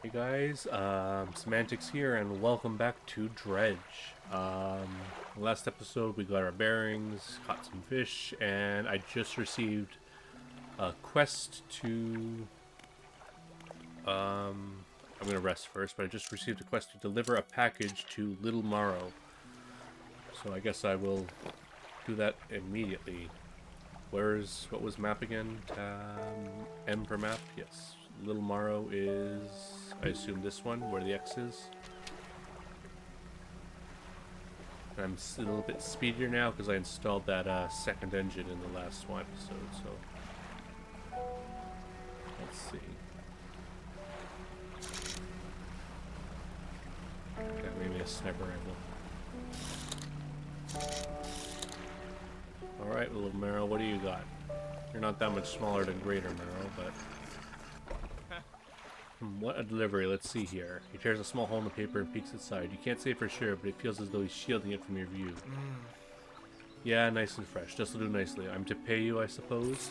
Hey guys, Semantics here, and welcome back to Dredge. Last episode we got our bearings, caught some fish, and I just received a quest to. I'm gonna rest first, but I just received a quest to deliver a package to Little Morrow. So I guess I will do that immediately. What was map again? M for map, yes. Little Morrow is, I assume, this one, where the X is. I'm a little bit speedier now because I installed that second engine in the last one episode, so let's see. Got maybe a sniper rifle. Alright, Little Marrow, what do you got? You're not that much smaller than Greater Marrow, but... what a delivery, let's see here. He tears a small hole in the paper and peeks inside. You can't say for sure, but it feels as though he's shielding it from your view. Yeah, nice and fresh. This'll do nicely. I'm to pay you, I suppose?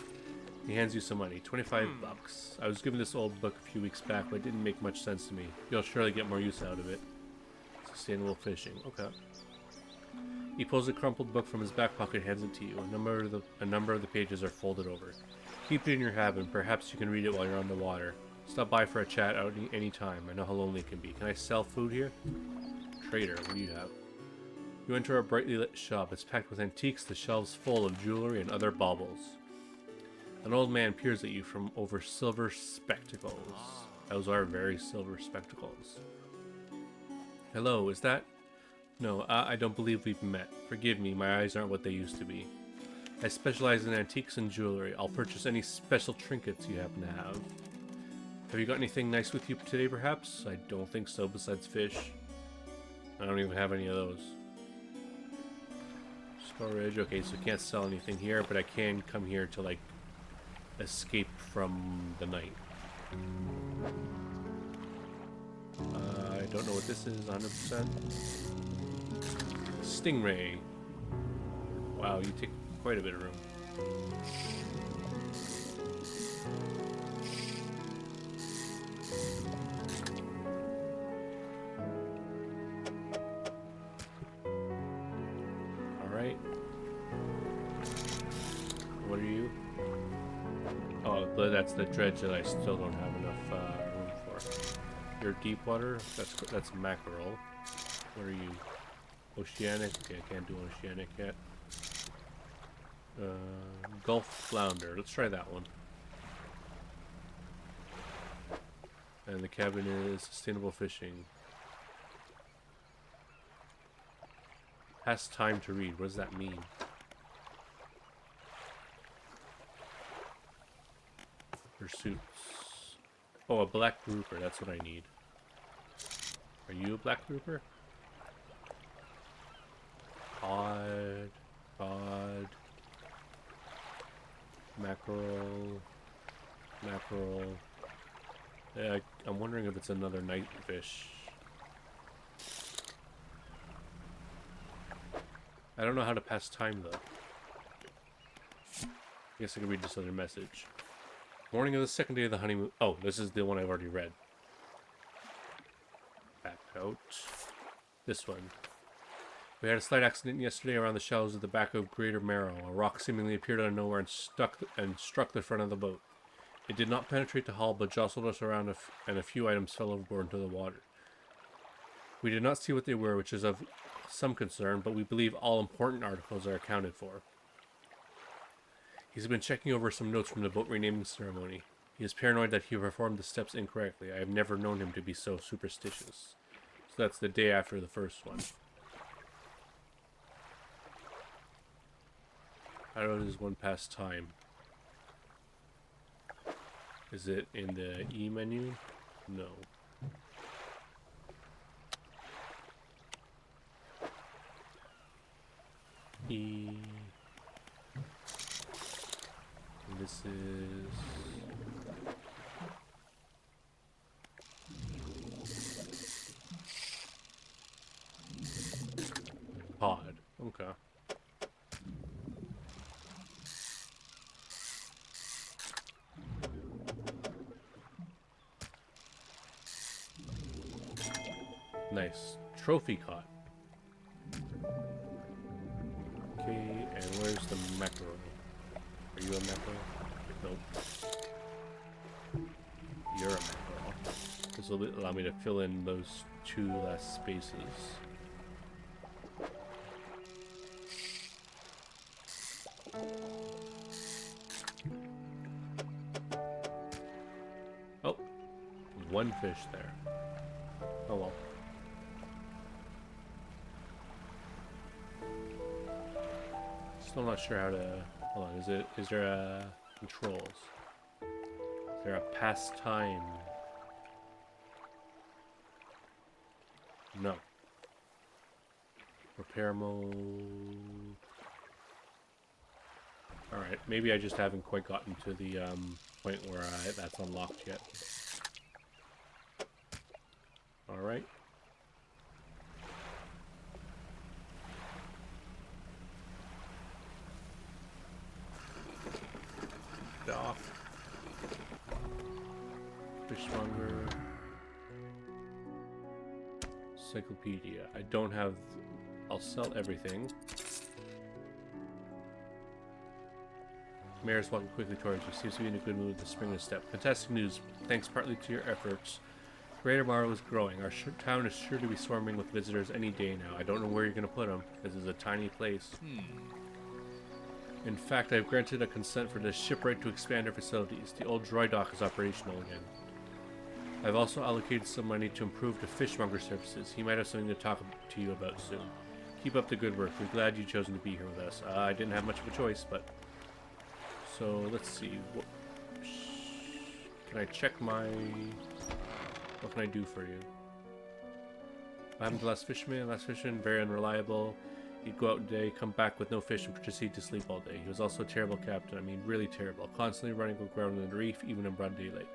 He hands you some money. 25 bucks. I was given this old book a few weeks back, but it didn't make much sense to me. You'll surely get more use out of it. Sustainable fishing. Okay. He pulls a crumpled book from his back pocket and hands it to you. A number of the pages are folded over. Keep it in your habit, and perhaps you can read it while you're on the water. Stop by for a chat out any time. I know how lonely it can be. Can I sell food here? Trader, what do you have? You enter a brightly lit shop. It's packed with antiques, the shelves full of jewelry and other baubles. An old man peers at you from over silver spectacles. Those are very silver spectacles. Hello, is that? No, I don't believe we've met. Forgive me, my eyes aren't what they used to be. I specialize in antiques and jewelry. I'll purchase any special trinkets you happen to have. Have you got anything nice with you today, perhaps? I don't think so, besides fish. I don't even have any of those. Storage. Okay, so I can't sell anything here, but I can come here to, like, escape from the night. I don't know what this is, 100%. Stingray. Wow, you take quite a bit of room. Alright. What are you? Oh, but that's the dredge that I still don't have enough room for. You're deep water? That's mackerel. What are you? Oceanic? Okay, I can't do oceanic yet. Gulf flounder. Let's try that one. And the cabin is sustainable fishing. Has time to read. What does that mean? Pursuits. Oh, a black grouper. That's what I need. Are you a black grouper? Cod. Mackerel. Yeah, I'm wondering if it's another night fish. I don't know how to pass time, though. I guess I can read this other message. Morning of the second day of the honeymoon. Oh, this is the one I've already read. Back out. This one. We had a slight accident yesterday around the shallows at the back of Greater Marrow. A rock seemingly appeared out of nowhere and struck the front of the boat. It did not penetrate the hull, but jostled us around and a few items fell overboard into the water. We did not see what they were, which is of some concern, but we believe all important articles are accounted for. He's been checking over some notes from the boat renaming ceremony. He is paranoid that he performed the steps incorrectly. I have never known him to be so superstitious. So that's the day after the first one. How does one pass time? Is it in the E menu? No. E. And this is pod. Okay. Nice. Trophy caught. Okay, and where's the mackerel? Are you a mackerel? Nope. You're a mackerel. This will allow me to fill in those 2 last spaces. Oh, 1 fish there. Oh well. Still not sure how to. Hold on, is there a controls? Is there a pastime? No. Repair mode. Alright, maybe I just haven't quite gotten to the point where that's unlocked yet. Alright. Dock. Fishmonger. Encyclopedia. I don't have... I'll sell everything. Mayor's walking quickly towards you. Seems to be in a good mood with the spring of step. Fantastic news. Thanks partly to your efforts. Greater Morrow is growing. Our town is sure to be swarming with visitors any day now. I don't know where you're going to put them. This is a tiny place. In fact, I've granted a consent for the shipwright to expand our facilities. The old dry dock is operational again. I've also allocated some money to improve the fishmonger services. He might have something to talk to you about soon. Keep up the good work. We're glad you've chosen to be here with us. I didn't have much of a choice, but... So, let's see. Can I check my... What can I do for you? What happened to last fisherman? Last fisherman, very unreliable. He'd go out today, come back with no fish, and proceed to sleep all day. He was also a terrible captain. I mean, really terrible. Constantly running aground on the reef, even in broad daylight.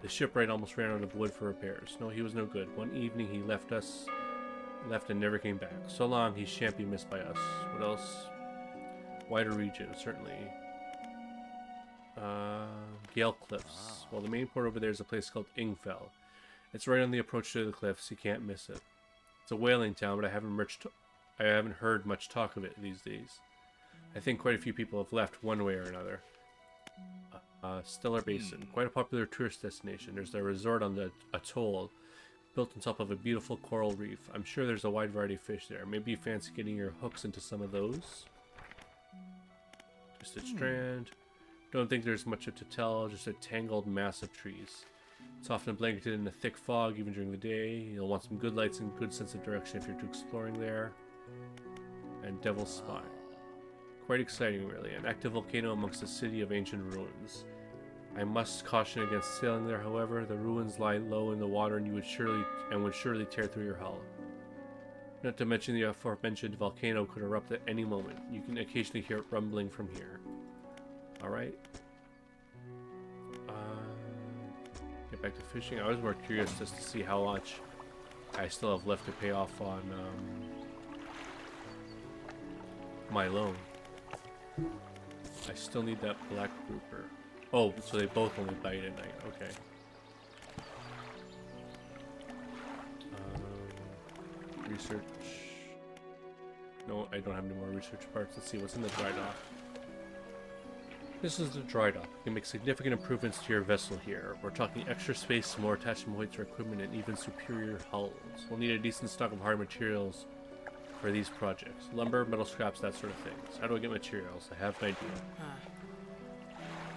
The shipwright almost ran out of wood for repairs. No, he was no good. One evening he left and never came back. So long, he shan't be missed by us. What else? Wider region, certainly. Gale Cliffs. Well, the main port over there is a place called Ingfell. It's right on the approach to the cliffs. You can't miss it. It's a whaling town, but I haven't heard much talk of it these days. I think quite a few people have left one way or another. Stellar Basin, quite a popular tourist destination. There's a resort on the atoll, built on top of a beautiful coral reef. I'm sure there's a wide variety of fish there. Maybe you fancy getting your hooks into some of those. Twisted Strand. Don't think there's much to tell, just a tangled mass of trees. It's often blanketed in a thick fog, even during the day. You'll want some good lights and good sense of direction if you're exploring there. And Devil's Spine. Quite exciting, really. An active volcano amongst a city of ancient ruins. I must caution against sailing there, however. The ruins lie low in the water and would surely tear through your hull. Not to mention the aforementioned volcano could erupt at any moment. You can occasionally hear it rumbling from here. Alright. Get back to fishing. I was more curious just to see how much I still have left to pay off on my loan. I still need that black grouper. Oh, so they both only bite at night. Okay. Research. No, I don't have any more research parts. Let's see what's in the dry dock. This is the dry dock. You can make significant improvements to your vessel here. We're talking extra space, more attachment points for equipment, and even superior hulls. We'll need a decent stock of hard materials for these projects. Lumber, metal scraps, that sort of things. How do I get materials? I have an idea.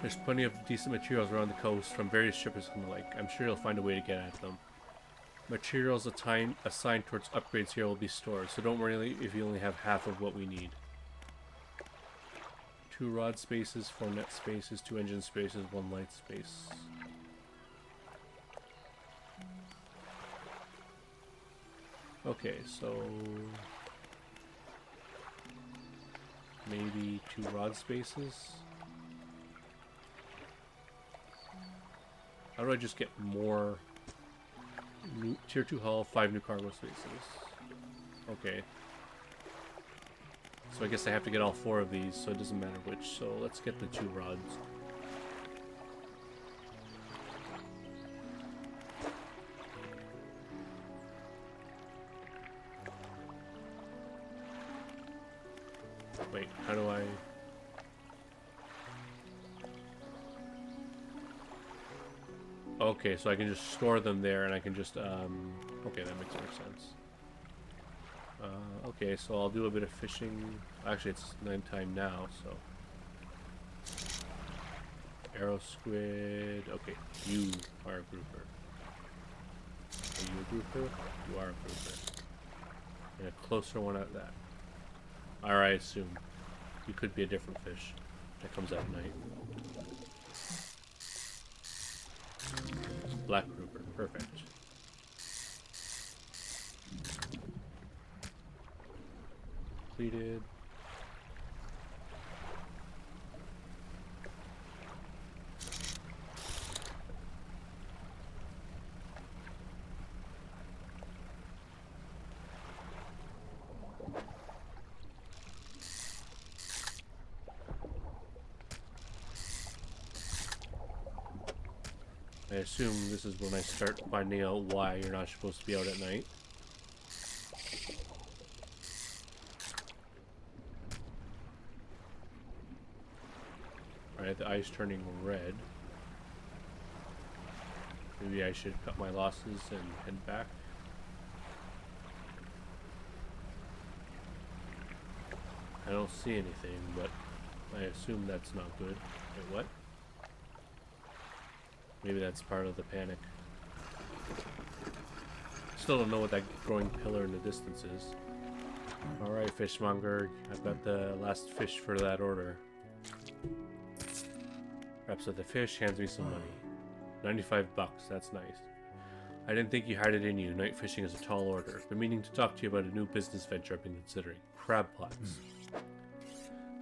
There's plenty of decent materials around the coast from various shippers and the like. I'm sure you'll find a way to get at them. Materials assigned towards upgrades here will be stored, so don't worry if you only have half of what we need. 2 rod spaces, 4 net spaces, 2 engine spaces, 1 light space. Okay, so maybe 2 rod spaces. How do I just get more new tier 2 hull, 5 new cargo spaces? Okay. So I guess I have to get all 4 of these, so it doesn't matter which. So let's get the 2 rods. Wait, how do I... Okay, so I can just store them there, and I can just, okay, that makes more sense. Okay, so I'll do a bit of fishing. Actually, it's nighttime now, so... Arrow squid. Okay, you are a grouper. Are you a grouper? You are a grouper. And a closer one at that. Or I assume. You could be a different fish that comes out at night. Black grouper. Perfect. Completed. I assume this is when I start finding out why you're not supposed to be out at night. Alright, the eye's turning red. Maybe I should cut my losses and head back. I don't see anything, but I assume that's not good. Wait, what? Maybe that's part of the panic. Still don't know what that growing pillar in the distance is. Alright, fishmonger. I've got the last fish for that order. Wraps up the fish, hands me some money. 95 bucks, that's nice. I didn't think you had it in you. Night fishing is a tall order. Been meaning to talk to you about a new business venture I've been considering. Crab pots.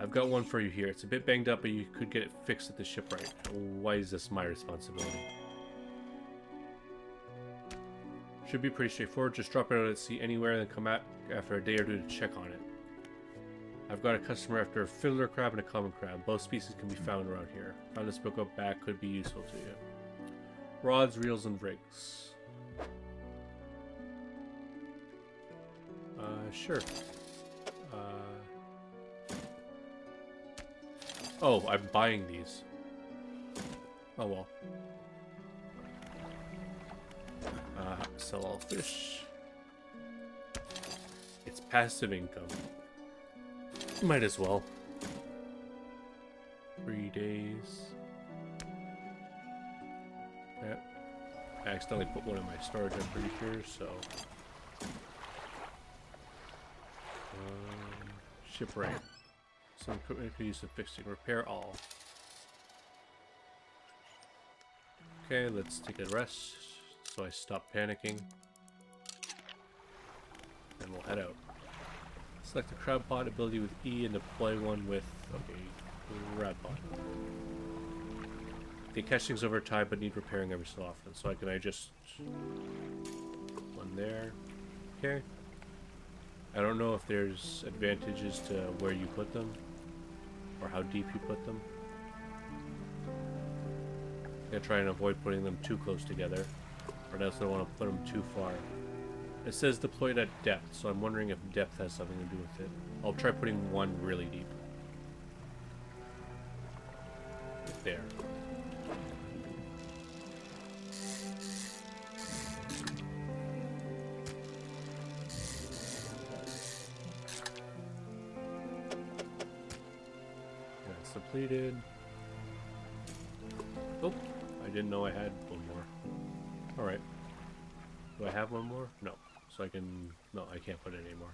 I've got one for you here. It's a bit banged up, but you could get it fixed at the shipwright. Why is this my responsibility? Should be pretty straightforward. Just drop it out at sea anywhere and then come back after a day or two to check on it. I've got a customer after a fiddler crab and a common crab. Both species can be found around here. Found this book up back, could be useful to you. Rods, reels, and rigs. Sure. Oh, I'm buying these. Oh well. Sell all fish. It's passive income. Might as well. 3 days. Yeah. I accidentally put one in my storage, I'm pretty sure, so... shipwright. Some equipment for use of fixing. Repair all. Okay, let's take a rest so I stop panicking. And we'll head out. Select the crab pot ability with E and deploy one with, okay, crab pot. They catch things over time but need repairing every so often. So I just... one there. Okay. I don't know if there's advantages to where you put them. Or how deep you put them. I'm gonna try and avoid putting them too close together. Or else I don't want to put them too far. It says deployed at depth, so I'm wondering if depth has something to do with it. I'll try putting one really deep. There. That's depleted. Oh, I didn't know I had one more. Alright. Do I have one more? No. So I can... No, I can't put it anymore.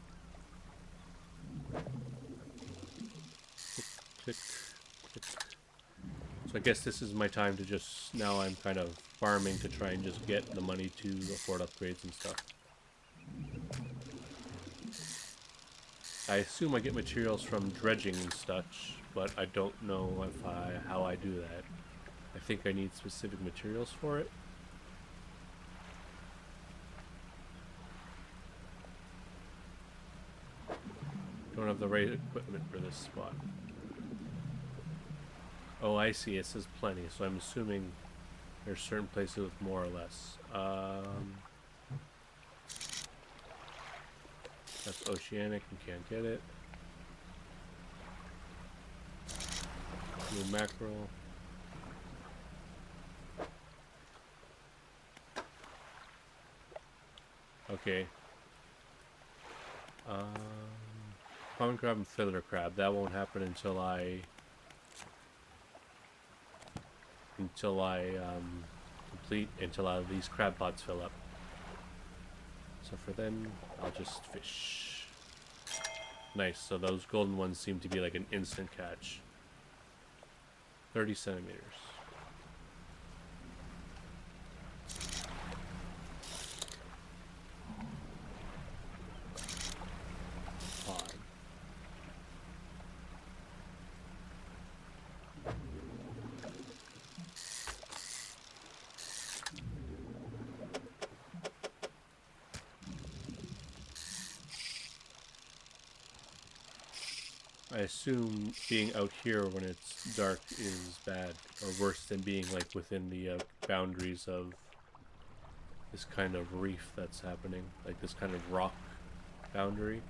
Click, click, click. So I guess this is my time to just... Now I'm kind of farming to try and just get the money to afford upgrades and stuff. I assume I get materials from dredging and such, but I don't know if how I do that. I think I need specific materials for it. Don't have the right equipment for this spot. Oh, I see. It says plenty, so I'm assuming there's certain places with more or less. That's oceanic. You can't get it. Blue mackerel. Okay. Common crab and fiddler crab. That won't happen until I until these crab pots fill up. So for then, I'll just fish. Nice. So those golden ones seem to be like an instant catch. 30 centimeters. I assume being out here when it's dark is bad, or worse than being like within the boundaries of this kind of reef that's happening, like this kind of rock boundary.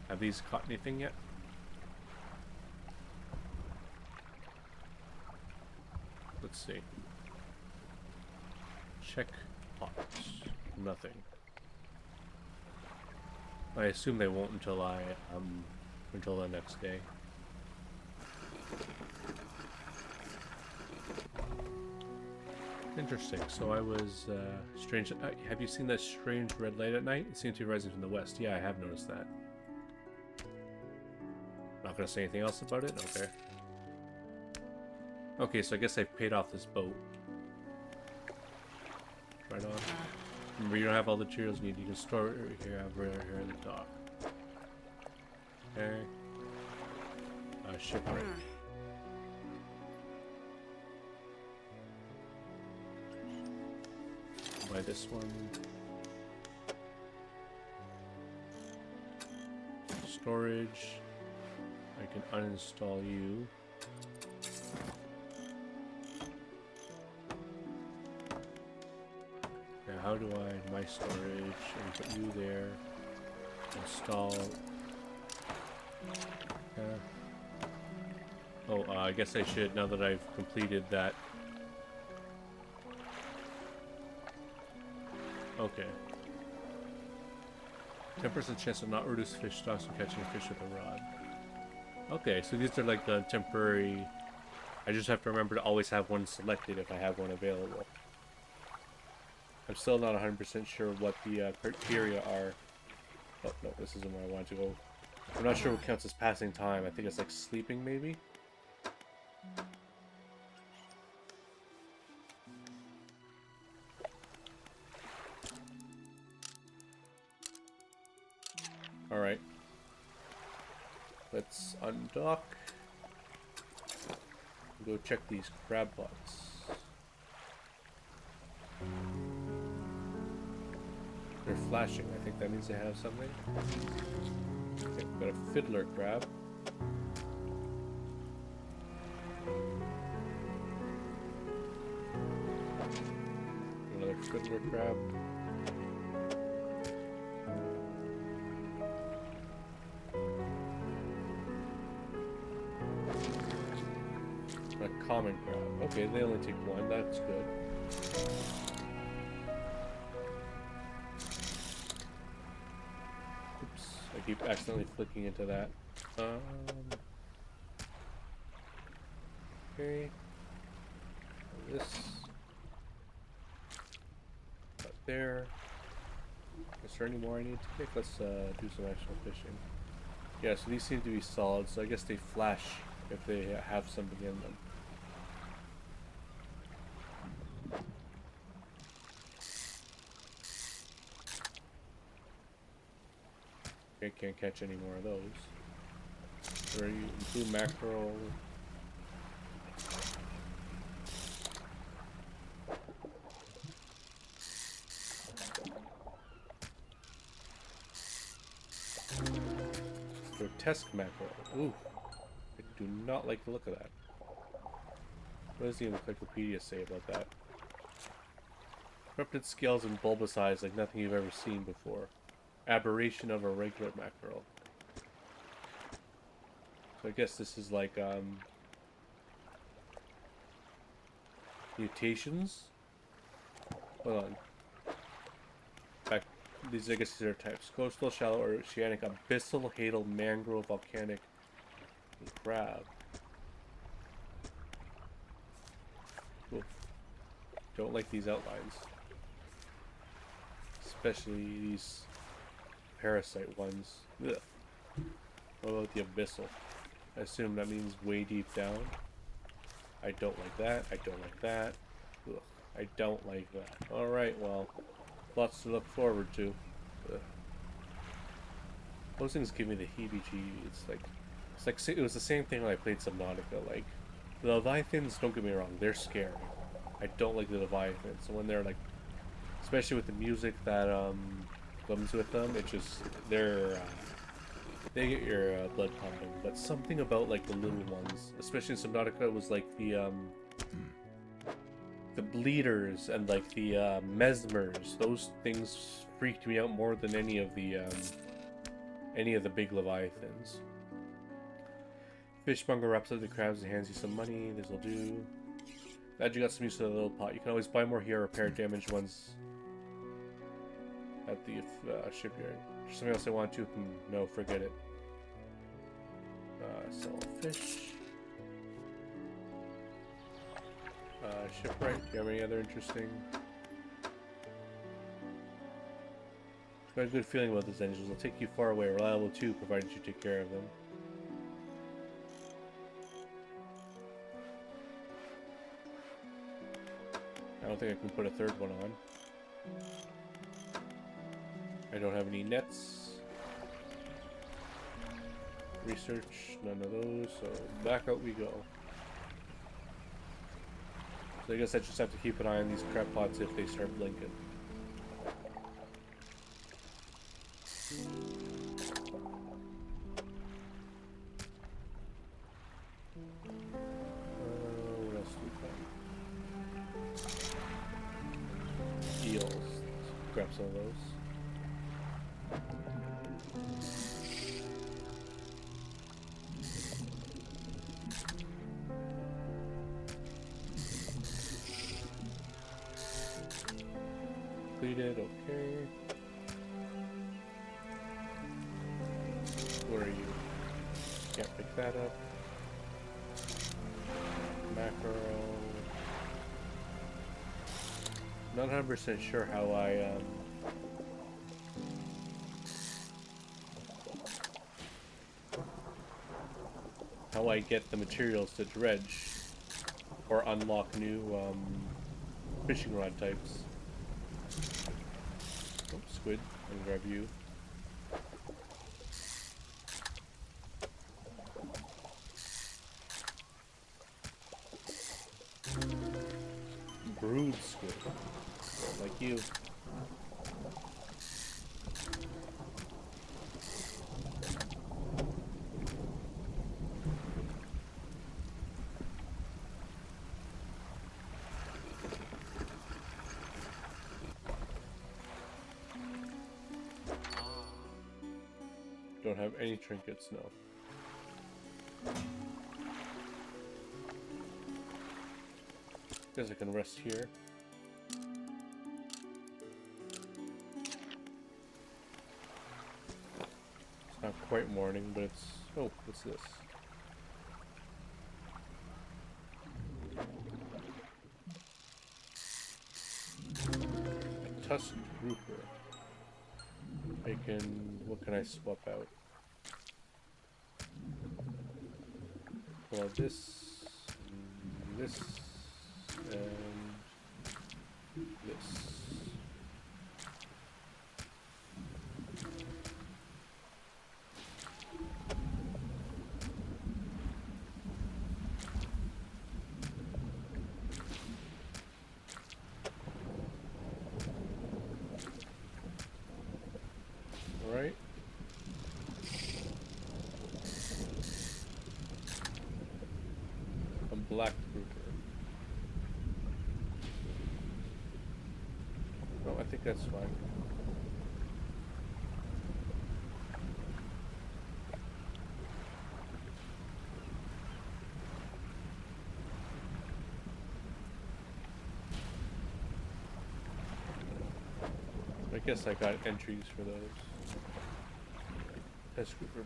Have these caught anything yet? Let's see. Check pots. Nothing. I assume they won't until until the next day. Interesting. So I was strange. Have you seen that strange red light at night? It seems to be rising from the west. Yeah, I have noticed that. Not gonna say anything else about it. Okay. Okay, so I guess I've paid off this boat. Right on. Remember, you don't have all the materials you need. You can store it here, here at the dock. Okay. Shipwreck. Buy this one. Storage. I can uninstall you. Now, how do I my storage and put you there? Install. Oh, I guess I should now that I've completed that. Okay. 10% chance of not reduce fish stocks when catching a fish with a rod. Okay, so these are like the temporary. I just have to remember to always have one selected if I have one available. I'm still not 100% sure what the criteria are. Oh, no, this isn't where I wanted to go. I'm not sure what counts as passing time. I think it's like sleeping, maybe? Alright. Let's undock. Go check these crab pots. They're flashing. I think that means they have something. Okay, we've got a fiddler crab. Another fiddler crab. A common crab. Okay, they only take one. That's good. Oops, I keep accidentally flicking into that. Okay. This. Right there. Is there any more I need to pick? Let's do some actual fishing. Yeah, so these seem to be solid, so I guess they flash if they have something in them. I can't catch any more of those. Or you blue mackerel. Grotesque mackerel. Ooh. I do not like the look of that. What does the encyclopedia say about that? Corrupted scales and bulbous eyes like nothing you've ever seen before. Aberration of a regular mackerel. So I guess this is like mutations. Hold on. Back. These I guess these are types: coastal, shallow, or oceanic, abyssal, hadal, mangrove, volcanic, and crab. Ooh. Don't like these outlines, especially these parasite ones. Ugh. What about the abyssal? I assume that means way deep down. I don't like that. I don't like that. Ugh. I don't like that. Alright, well, lots to look forward to. Ugh. Those things give me the heebie-jeebies. It's like it was the same thing when I played Subnautica. Like, the Leviathans, don't get me wrong, they're scary. I don't like the Leviathans. So when they're like, especially with the music that comes with them, it just they get your blood pumping. But something about like the little ones, especially in Subnautica, was like the bleeders and like the mesmers. Those things freaked me out more than any of the big Leviathans. Fishmonger wraps up the crabs and hands you some money. This will do. Glad you got some use of the little pot. You can always buy more here or repair damaged ones at the shipyard. There's something else I want to? No, forget it. Sell fish. Shipwright. Do you have any other interesting? I've got a good feeling about these engines. They'll take you far away. Reliable too, provided you take care of them. I don't think I can put a third one on. I don't have any nets. Research, none of those, so back out we go. So I guess I just have to keep an eye on these crab pots if they start blinking. What else do we find? Eels. Let's grab some of those. Completed, okay. What are you? Can't pick that up. Mackerel. Not 100% sure how I get the materials to dredge or unlock new fishing rod types. Oh, squid, I'll grab you. Brood squid, like you. Don't have any trinkets, no. Guess I can rest here. It's not quite morning, but it's... Oh, what's this? A tusked grouper. I can... What can I swap out? Well, this... This... And... This... Alright. A black grouper. No, I think that's fine. guess I got entries for those.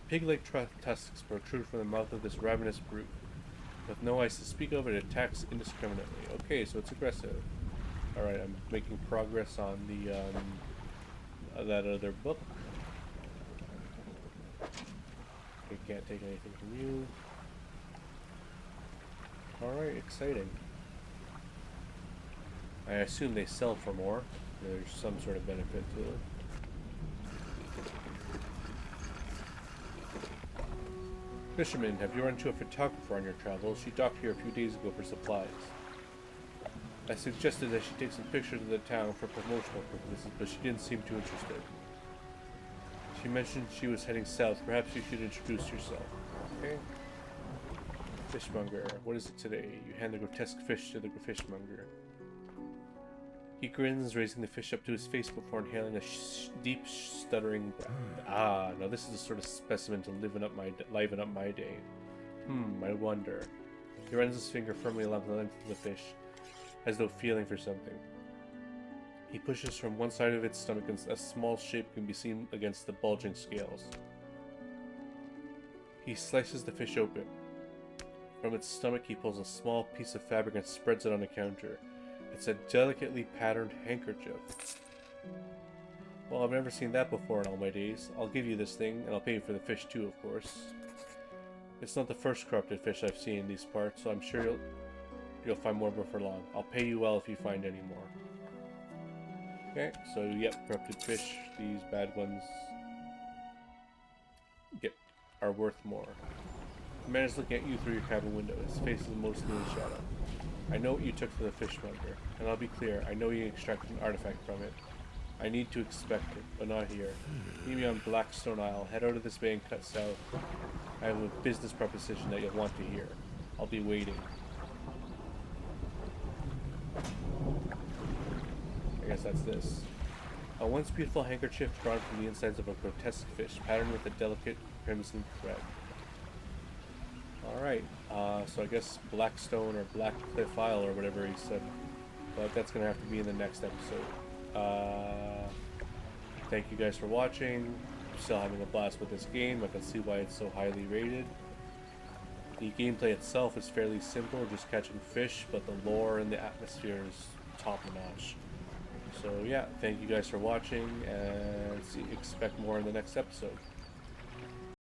Pig-like tusks protrude from the mouth of this ravenous brute. With no eyes to speak of, it attacks indiscriminately. Okay, so it's aggressive. Alright, I'm making progress on the that other book. I can't take anything from you. Alright, exciting. I assume they sell for more. There's some sort of benefit to it. Fisherman, have you run into a photographer on your travels? She docked here a few days ago for supplies. I suggested that she take some pictures of the town for promotional purposes, but she didn't seem too interested. She mentioned she was heading south. Perhaps you should introduce yourself. Okay. Fishmonger. What is it today? You hand the grotesque fish to the fishmonger. He grins, raising the fish up to his face before inhaling a deep, stuttering breath. Ah, now this is the sort of specimen to liven up my day. I wonder. He runs his finger firmly along the length of the fish, as though feeling for something. He pushes from one side of its stomach and a small shape can be seen against the bulging scales. He slices the fish open. From its stomach he pulls a small piece of fabric and spreads it on the counter. It's a delicately patterned handkerchief. Well, I've never seen that before in all my days. I'll give you this thing, and I'll pay you for the fish too, of course. It's not the first corrupted fish I've seen in these parts, so I'm sure you'll find more before long. I'll pay you well if you find any more. Okay, so yep, corrupted fish. These bad ones are worth more. The man is looking at you through your cabin window. His face is mostly in shadow. I know what you took for the fishmonger, and I'll be clear, I know you extracted an artifact from it. I need to expect it, but not here. Meet me on Blackstone Isle. Head out of this bay and cut south. I have a business proposition that you'll want to hear. I'll be waiting. I guess that's this. A once beautiful handkerchief drawn from the insides of a grotesque fish, patterned with a delicate crimson thread. Alright, so I guess Blackstone or Blackcliff Isle or whatever he said. But that's going to have to be in the next episode. Thank you guys for watching. I'm still having a blast with this game. I can see why it's so highly rated. The gameplay itself is fairly simple, just catching fish, but the lore and the atmosphere is top notch. So yeah, thank you guys for watching, and expect more in the next episode.